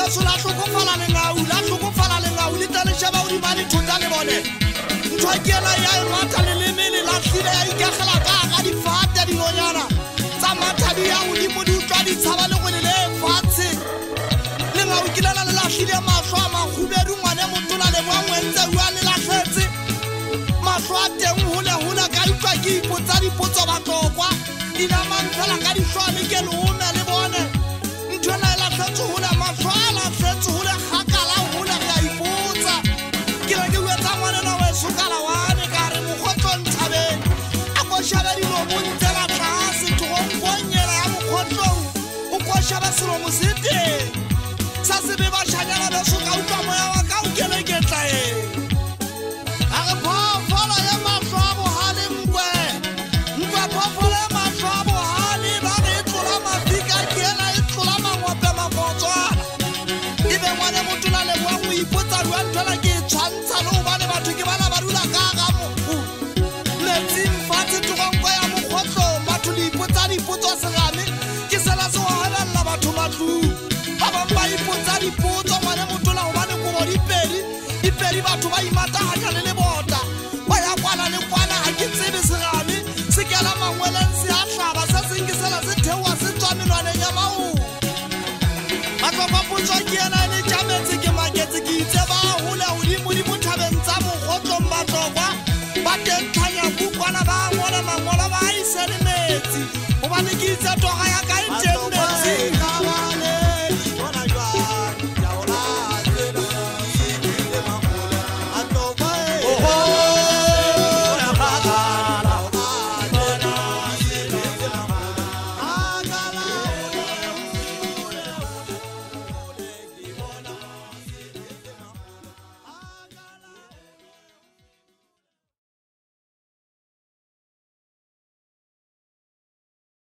beso la tlhokofala lengau le tale shaba o di mane thota le bone ntho ke ela ya rata le lemele la hlile ya ikagela ka difate dinonyana tsa mathabi ya o di mo di utlwa di tshaba le go le fatshe lengau ke la la hlile mahlo a makhubedu ngwane motola le bangwentse bua le la hletse mahlo a teng hole ka utlwa ke ipotsa dipotso batlokwa dinamang fela ka dihlwane ke lona le bone ntona la hletse hole mahlo a la hletse hole kgakala hole ga ipotsa ke re ke wetsa ngwane na we sukala wane ka re mogotlo nthabeng a ko shaba dilo bontse la tlase togongonyela ya mogotlo o ko shaba selo mosete sa se be ba shanyana ba suka utlwa moya wa ka o keleketla a re phoofolo ya mahlo a bohale nkwe phoofolo ya mahlo a bohale ba re e tlola mafika ke ena e tlola mangwape makotswana e be ngwane motola le boa go ipotsa rua nthola ke e tshwantsha le gobane batho ke bana ba dula ka ga mogo metsing fatshe togonko ya mogotlo batho le ipotsa dipotso segame ke sela se gogabelela batho matlong ba bang ba ipotsa dipotso ngwane motola gobane kobo dipedi batho ba imataganya le lebota ba ya kwana le kwana ga ke tsebe segame se kela mangweleng se a tlhaba se senkesela se theoa se tswa menwaneng ya maong batlokwa potso ke ena e le tšametse ke maketse ke itse ba gole godimo thabeng tsa mogotlong batlokwa ba tentlhanya kukwana ba ngole mangolo ba a isele metsi gobane ke itse toga ya ka ente